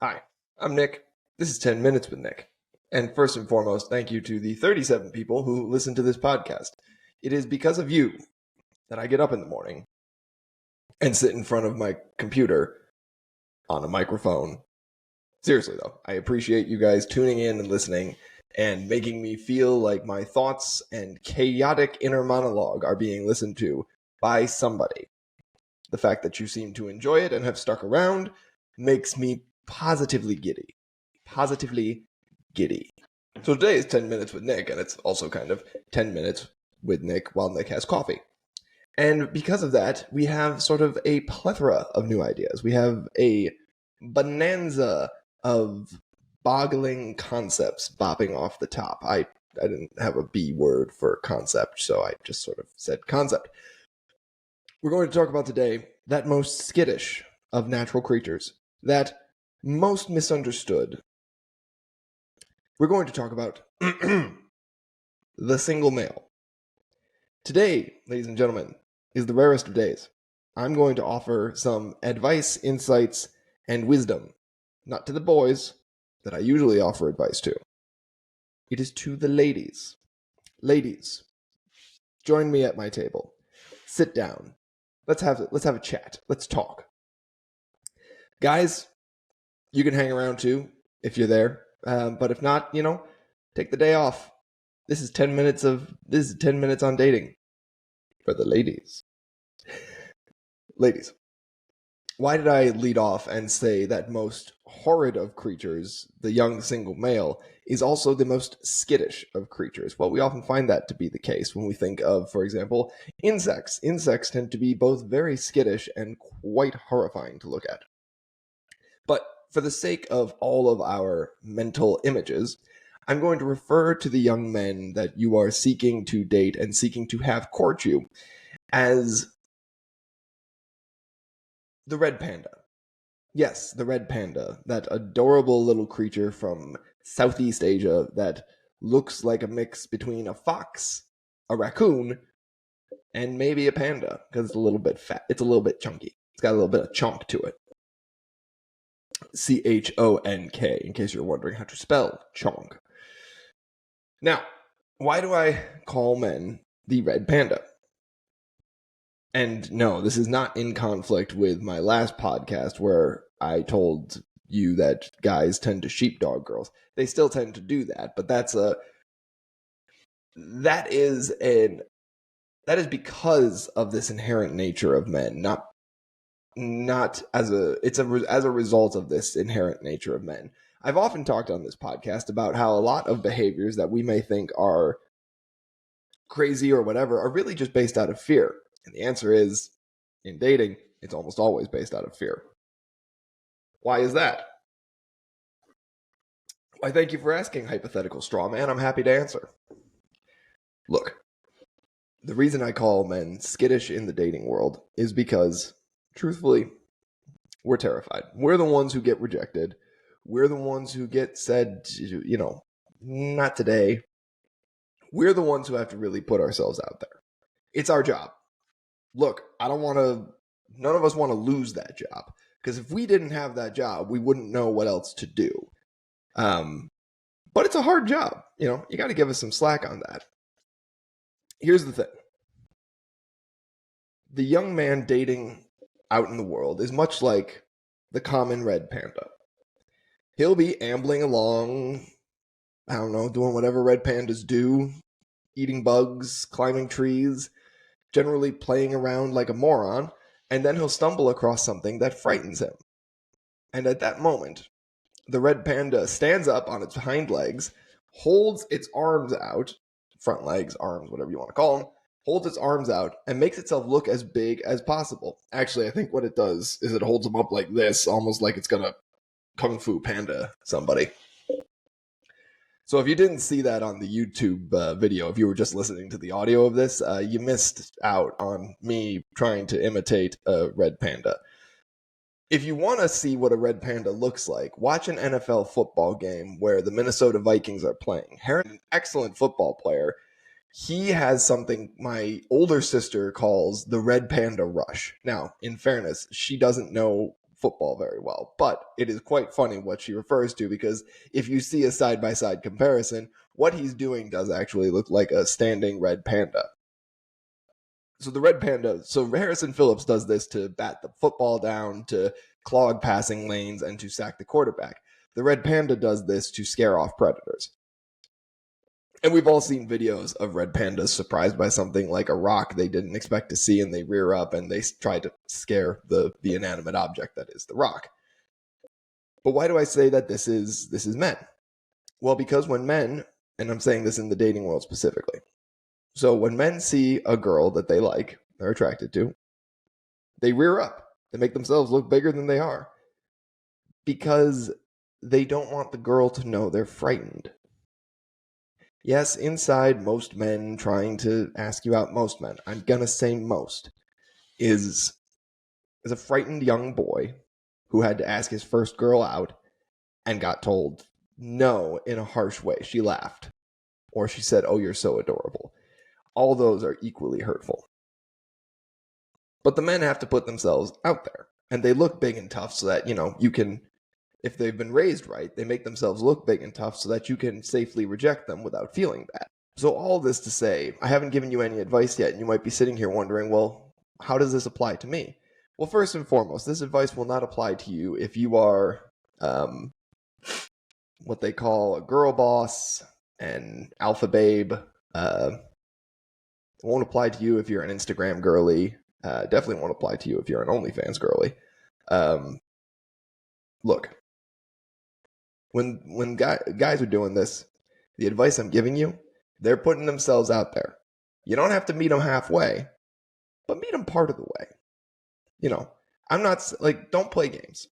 Hi, I'm Nick. This is 10 Minutes with Nick. And first and foremost, thank you to the 37 people who listen to this podcast. It is because of you that I get up in the morning and sit in front of my computer on a microphone. Seriously, though, I appreciate you guys tuning in and listening and making me feel like my thoughts and chaotic inner monologue are being listened to by somebody. The fact that you seem to enjoy it and have stuck around makes me positively giddy. Positively giddy. So today is 10 Minutes with Nick, and it's also kind of 10 minutes with Nick while Nick has coffee. And because of that, we have sort of a plethora of new ideas. We have a bonanza of boggling concepts bopping off the top. I didn't have a B word for concept, so I just sort of said concept. We're going to talk about today that most skittish of natural creatures, that most misunderstood. We're going to talk about the single male. Today, ladies and gentlemen, is the rarest of days. I'm going to offer some advice, insights, and wisdom, not to the boys that I usually offer advice to. It is to the ladies. Ladies, join me at my table. Sit down. Let's have a chat. Let's talk. Guys, you can hang around too if you're there. But if not, take the day off. This is 10 minutes on dating for the ladies. Ladies, why did I lead off and say that most horrid of creatures, the young single male, is also the most skittish of creatures? Well, we often find that to be the case when we think of, for example, insects. Insects tend to be both very skittish and quite horrifying to look at. But for the sake of all of our mental images, I'm going to refer to the young men that you are seeking to date and seeking to have court you as the red panda. Yes, the red panda, that adorable little creature from Southeast Asia that looks like a mix between a fox, a raccoon, and maybe a panda, because it's a little bit fat. It's a little bit chunky. It's got a little bit of chonk to it. C-H-O-N-K, in case you're wondering how to spell chonk. Now, why do I call men the red panda? And no, this is not in conflict with my last podcast where I told you that guys tend to sheepdog girls. They still tend to do that, but that is because of this inherent nature of men, not as a result of this inherent nature of men. I've often talked on this podcast about how a lot of behaviors that we may think are crazy or whatever are really just based out of fear. And the answer is, in dating, it's almost always based out of fear. Why is that? Why, thank you for asking, hypothetical straw man. I'm happy to answer. Look, the reason I call men skittish in the dating world is because, truthfully, we're terrified. We're the ones who get rejected. We're the ones who get said, not today. We're the ones who have to really put ourselves out there. It's our job. Look, none of us want to lose that job. Because if we didn't have that job, we wouldn't know what else to do. But it's a hard job. You got to give us some slack on that. Here's the thing. The young man dating out in the world is much like the common red panda. He'll be ambling along, I don't know, doing whatever red pandas do, eating bugs, climbing trees, generally playing around like a moron, and then he'll stumble across something that frightens him. And at that moment, the red panda stands up on its hind legs, holds its arms out, front legs, arms, whatever you want to call them, holds its arms out, and makes itself look as big as possible. Actually, I think what it does is it holds them up like this, almost like it's going to Kung Fu Panda somebody. So if you didn't see that on the YouTube video, if you were just listening to the audio of this, you missed out on me trying to imitate a red panda. If you want to see what a red panda looks like, watch an NFL football game where the Minnesota Vikings are playing. Heron is an excellent football player. He has something my older sister calls the red panda rush. Now, in fairness, she doesn't know football very well, but it is quite funny what she refers to, because if you see a side-by-side comparison, what he's doing does actually look like a standing red panda. So the red panda, so Harrison Phillips does this to bat the football down, to clog passing lanes, and to sack the quarterback. The red panda does this to scare off predators. And we've all seen videos of red pandas surprised by something like a rock they didn't expect to see, and they rear up and they try to scare the inanimate object that is the rock. But why do I say that this is men? Well, because when men, and I'm saying this in the dating world specifically, so when men see a girl that they like, they're attracted to, they rear up. They make themselves look bigger than they are, because they don't want the girl to know they're frightened. Yes, inside most men trying to ask you out, most men, I'm going to say most, is a frightened young boy who had to ask his first girl out and got told no in a harsh way. She laughed, or she said, "Oh, you're so adorable." All those are equally hurtful. But the men have to put themselves out there, and they look big and tough so that, you can, if they've been raised right, they make themselves look big and tough so that you can safely reject them without feeling bad. So all this to say, I haven't given you any advice yet, and you might be sitting here wondering, well, how does this apply to me? Well, first and foremost, this advice will not apply to you if you are what they call a girl boss, an alpha babe. It won't apply to you if you're an Instagram girly. Definitely won't apply to you if you're an OnlyFans girly. Look, when guys are doing this, the advice I'm giving you, they're putting themselves out there. You don't have to meet them halfway, but meet them part of the way. I'm not like, don't play games.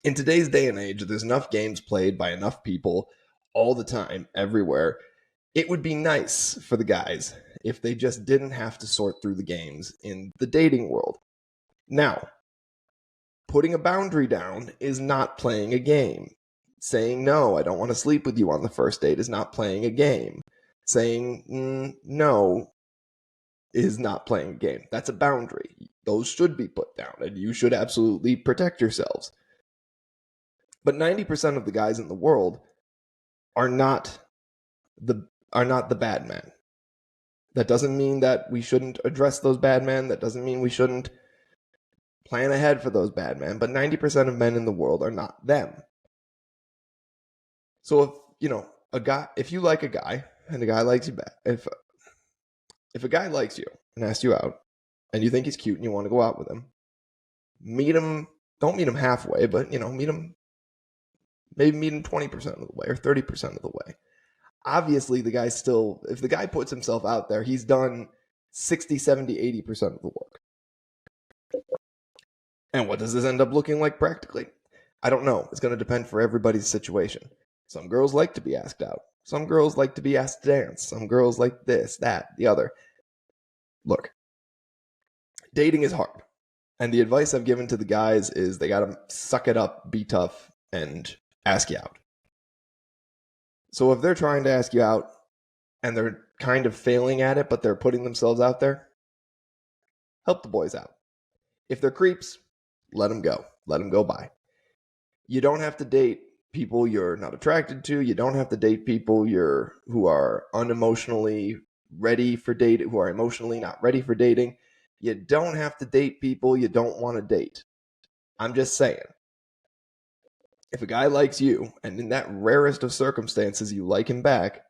In today's day and age, there's enough games played by enough people all the time, everywhere. It would be nice for the guys if they just didn't have to sort through the games in the dating world. Now, putting a boundary down is not playing a game. Saying, no, I don't want to sleep with you on the first date is not playing a game. Saying, no, is not playing a game. That's a boundary. Those should be put down, and you should absolutely protect yourselves. But 90% of the guys in the world are not the bad men. That doesn't mean that we shouldn't address those bad men. That doesn't mean we shouldn't plan ahead for those bad men. But 90% of men in the world are not them. So if you like a guy and the guy likes you back, if a guy likes you and asks you out and you think he's cute and you want to go out with him, meet him. Don't meet him halfway, but meet him. Maybe meet him 20% of the way or 30% of the way. Obviously, the guy still, if the guy puts himself out there, he's done 60, 70, 80% of the work. And what does this end up looking like practically? I don't know. It's going to depend for everybody's situation. Some girls like to be asked out. Some girls like to be asked to dance. Some girls like this, that, the other. Look, dating is hard. And the advice I've given to the guys is they got to suck it up, be tough, and ask you out. So if they're trying to ask you out and they're kind of failing at it, but they're putting themselves out there, help the boys out. If they're creeps, let them go. Let them go by. You don't have to date people you're not attracted to. You don't have to date people who are unemotionally ready for dating, who are emotionally not ready for dating. You don't have to date people you don't want to date. I'm just saying. If a guy likes you, and in that rarest of circumstances you like him back,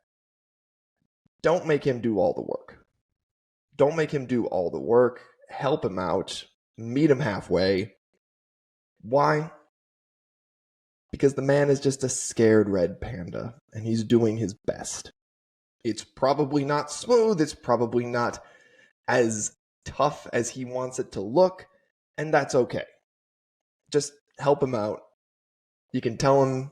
don't make him do all the work. Don't make him do all the work. Help him out. Meet him halfway. Why? Because the man is just a scared red panda, and he's doing his best. It's probably not smooth. It's probably not as tough as he wants it to look, and that's okay. Just help him out. You can tell him,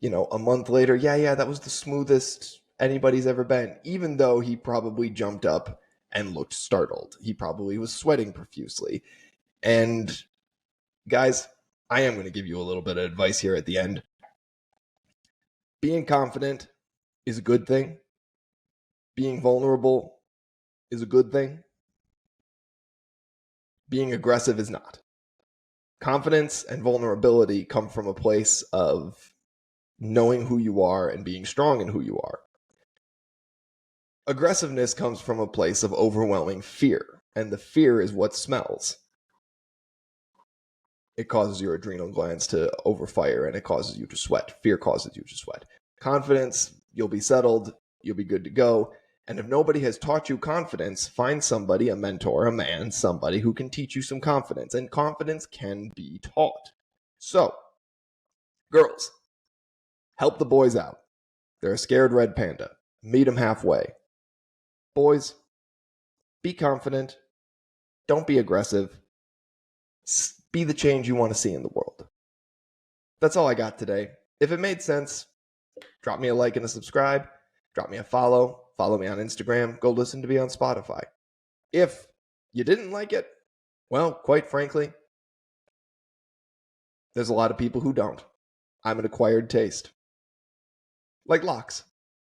a month later, yeah, that was the smoothest anybody's ever been, even though he probably jumped up and looked startled. He probably was sweating profusely. And guys, I am going to give you a little bit of advice here at the end. Being confident is a good thing. Being vulnerable is a good thing. Being aggressive is not. Confidence and vulnerability come from a place of knowing who you are and being strong in who you are. Aggressiveness comes from a place of overwhelming fear, and the fear is what smells. It causes your adrenal glands to overfire, and it causes you to sweat. Fear causes you to sweat. Confidence, you'll be settled, you'll be good to go. And if nobody has taught you confidence, find somebody, a mentor, a man, somebody who can teach you some confidence. And confidence can be taught. So, girls, help the boys out. They're a scared red panda. Meet them halfway. Boys, be confident. Don't be aggressive. Be the change you want to see in the world. That's all I got today. If it made sense, drop me a like and a subscribe. Drop me a follow. Follow me on Instagram. Go listen to me on Spotify. If you didn't like it, well, quite frankly, there's a lot of people who don't. I'm an acquired taste. Like locks.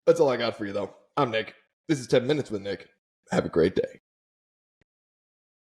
That's all I got for you, though. I'm Nick. This is 10 Minutes with Nick. Have a great day.